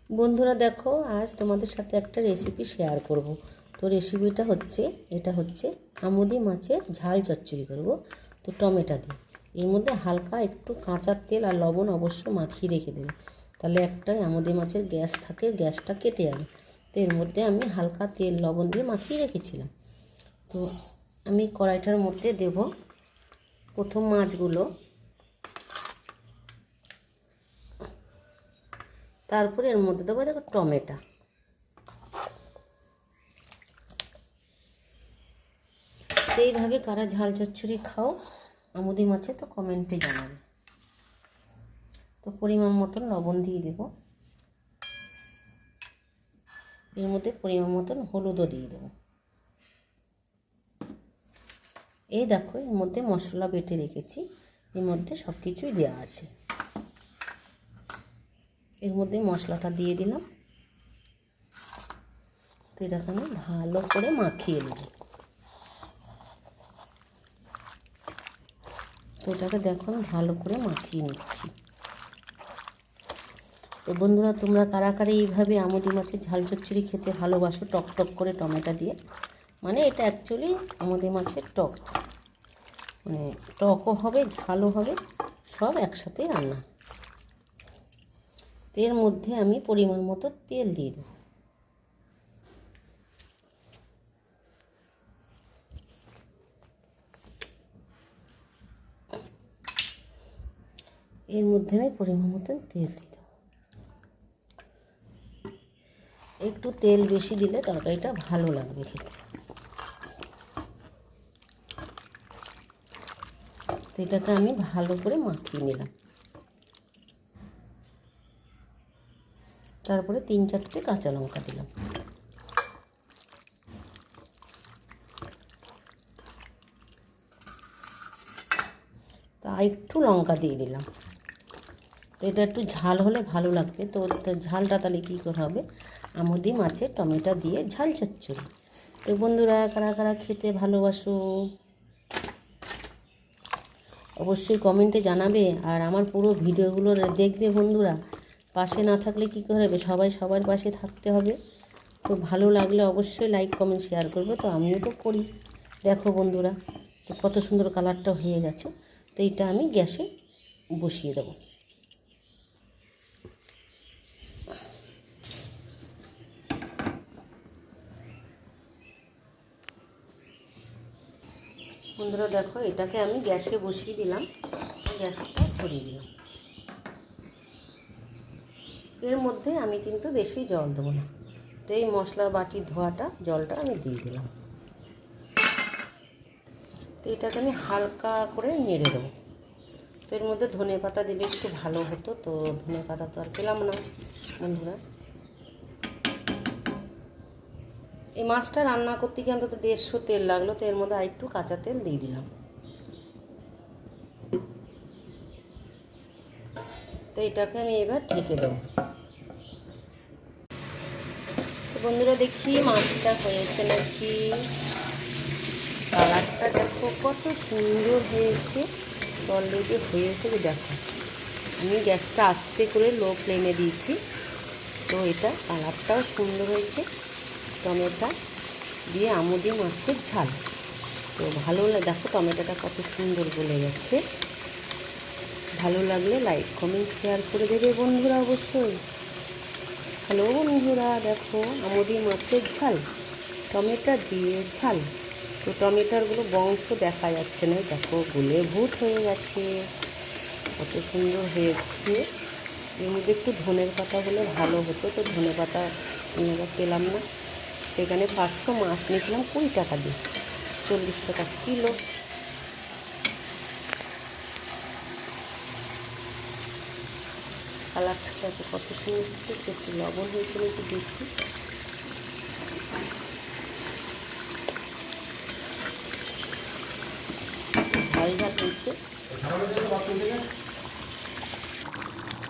বন্ধুরা দেখো, আজ তোমাদের সাথে একটা রেসিপি শেয়ার করব। তো রেসিপিটা হচ্ছে, এটা হচ্ছে আমুদি মাছের ঝাল চচ্চড়ি করব। তো টমেটো দিয়ে এর মধ্যে হালকা একটু কাঁচা তেল আর লবণ অবশ্য মাখিয়ে রেখে দেবে, তাহলে একটা আমুদি মাছের গ্যাস থাকে, গ্যাসটা কেটে যাবে। তো এর মধ্যে আমি হালকা তেল লবণ দিয়ে মাখিয়ে রেখেছিলাম। তো আমি কড়াইটার মধ্যে দেব প্রথম মাছগুলো, তারপরে এর মধ্যে দেবো দেখো টমেটো। এইভাবে কারা ঝাল চচ্চড়ি খাও আমুদি মাছে তো কমেন্টে জানাবে। তো পরিমাণ মতন লবণ দিয়ে দেব, এর মধ্যে পরিমাণ মতন হলুদও দিয়ে দেব। এই দেখো, এর মধ্যে মশলা বেটে রেখেছি, এর মধ্যে সব কিছুই দেওয়া আছে। এর মধ্যে মশলাটা দিয়ে দিলাম। তো এটাকে আমি ভালো করে মাখিয়ে নেব। তো এটাকে দেখো আমি ভালো করে মাখিয়ে নিচ্ছি। তো বন্ধুরা, তোমরা কারা কারা এইভাবে আমুদি মাছের ঝাল চচ্চড়ি খেতে ভালোবাসো, টক টক করে টমেটো দিয়ে? মানে এটা অ্যাকচুয়ালি আমুদি মাছের টক, মানে টকও হবে ঝালও হবে, সব একসাথে রান্না। এর মধ্যে আমি পরিমাণ মতো তেল দিয়ে দেব। এর মধ্যে আমি পরিমাণ মতন তেল দিয়ে দেব। একটু তেল বেশি দিলে তরকারিটা ভালো লাগবে খেতে। তো এটাকে আমি ভালো করে মাখিয়ে নিলাম। তারপরে 3-4টে কাঁচা লঙ্কা দিলাম। তা একটু লঙ্কা দিয়ে দিলাম। তো এটা একটু ঝাল হলে ভালো লাগবে। তো ঝালটা তাহলে কী করে হবে? আমুদি মাছের টমেটো দিয়ে ঝাল চচ্চড়ি। তো বন্ধুরা, কারা কারা খেতে ভালোবাসো অবশ্যই কমেন্টে জানাবে। আর আমার পুরো ভিডিওগুলো দেখবে বন্ধুরা। পাশে না থাকলে কী করে হবে? সবাই সবার পাশে থাকতে হবে। তো ভালো লাগলে অবশ্যই লাইক কমেন্ট শেয়ার করবে। তো আমিও তো করি। দেখো বন্ধুরা, তো কত সুন্দর কালারটা হয়ে গেছে। তো এইটা আমি গ্যাসে বসিয়ে দেবো। বন্ধুরা দেখো, এটাকে আমি গ্যাসে বসিয়ে দিলাম, গ্যাসটা ধরিয়ে দিলাম। এর মধ্যে আমি কিন্তু বেশি জল দেবো না। তো এই মশলা বাটির ধোয়াটা জলটা আমি দিয়ে দিলাম। তো এটাকে আমি হালকা করে নেড়ে দেবো। তো এর মধ্যে ধনে পাতা দিলে একটু ভালো হতো, তো ধনে পাতা তো আর পেলাম না বন্ধুরা। এই মাছটা রান্না করতে গিয়ে অন্তত 150 তেল লাগলো। তো এর মধ্যে আরেকটু কাঁচা তেল দিয়ে দিলাম। তো এটাকে আমি এবার ঢেকে দেবো। তো বন্ধুরা, দেখি মাছটা হয়েছে নাকি। কালারটা দেখো কত সুন্দর হয়েছে। অলরেডি হয়েছে। দেখো, আমি গ্যাসটা আস্তে করে লো ফ্লেমে দিয়েছি। তো এটা কালারটাও সুন্দর হয়েছে। টমেটো দিয়ে আমুদি মাছের ঝাল তো ভালো লাগে। দেখো টমেটোটা কত সুন্দর গলে গেছে। ভালো লাগলে লাইক কমেন্ট শেয়ার করে দেবে বন্ধুরা অবশ্যই। হ্যালো বন্ধুরা, দেখো আমুদি মাছের ঝাল টমেটো দিয়ে ঝাল। তো টমেটোরগুলো বংশ দেখা যাচ্ছে না, দেখো গলে ভূত হয়ে গেছে, কত সুন্দর হয়েছে। এর মধ্যে একটু ধনের পাতা হলে ভালো হতো। তো ধনে পাতা পেলাম না। সেখানে 500 মাছ নিয়েছিলাম 20 টাকা দিয়ে, 40 টাকা কিলো। কালারটা কত সুন্দর হচ্ছে। একটু লবণ হয়েছিল, একটু দেখি। ঝাল ঝাল হয়েছে।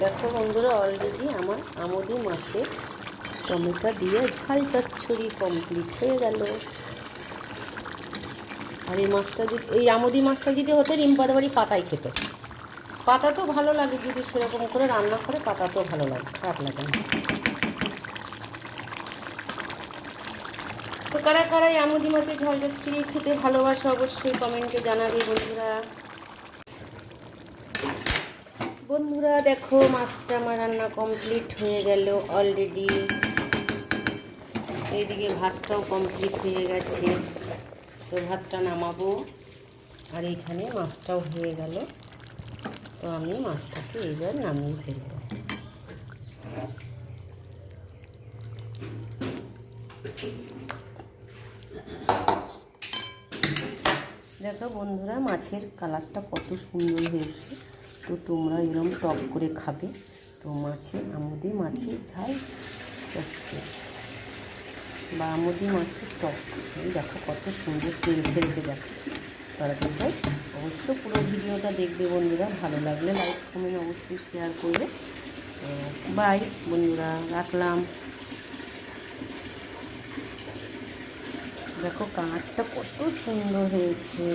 দেখো বন্ধুরা, অলরেডি আমার আমুদি মাছের টমেটো দিয়ে ঝাল চচ্চড়ি কমপ্লিট হয়ে গেল। আর এই মাছটা যদি, এই আমুদি মাছটা যদি হতো রিম্পাদের বাড়ি পাতায় খেত। পাতা তো ভালো লাগে, যদি সেরকম করে রান্না করে পাতা তো ভালো লাগে, খারাপ লাগে না। তো কারা কারা এই আমুদি মাছের ঝাল চচ্চড়ি খেতে ভালোবাসে অবশ্যই কমেন্টে জানাবে বন্ধুরা। বন্ধুরা দেখো মাছটা আমার রান্না কমপ্লিট হয়ে গেল অলরেডি। এইদিকে ভাতটাও কমপ্লিট হয়ে গেছে, তো ভাতটা নামাবো। আর এইখানে মাছটাও হয়ে গেল, তো আমি মাছটাকে এবার নামিয়ে ফেলবো। দেখো বন্ধুরা মাছের কালারটা কত সুন্দর হয়েছে। তো তোমরা এরকম টক করে খাবে। তো আমুদি মাছের ঝাল চচ্চড়ি বা আমুদি মাছের টক, এই দেখো কত সুন্দর তেল ছেড়েছে। দেখো তরকারিটাই অবশ্য পুরো ভিডিওটা দেখবে বন্ধুরা, ভালো লাগলে লাইক কমেন্ট অবশ্যই শেয়ার করবে। তো বাই বন্ধুরা, রাখলাম। দেখো কালারটা কত সুন্দর হয়েছে।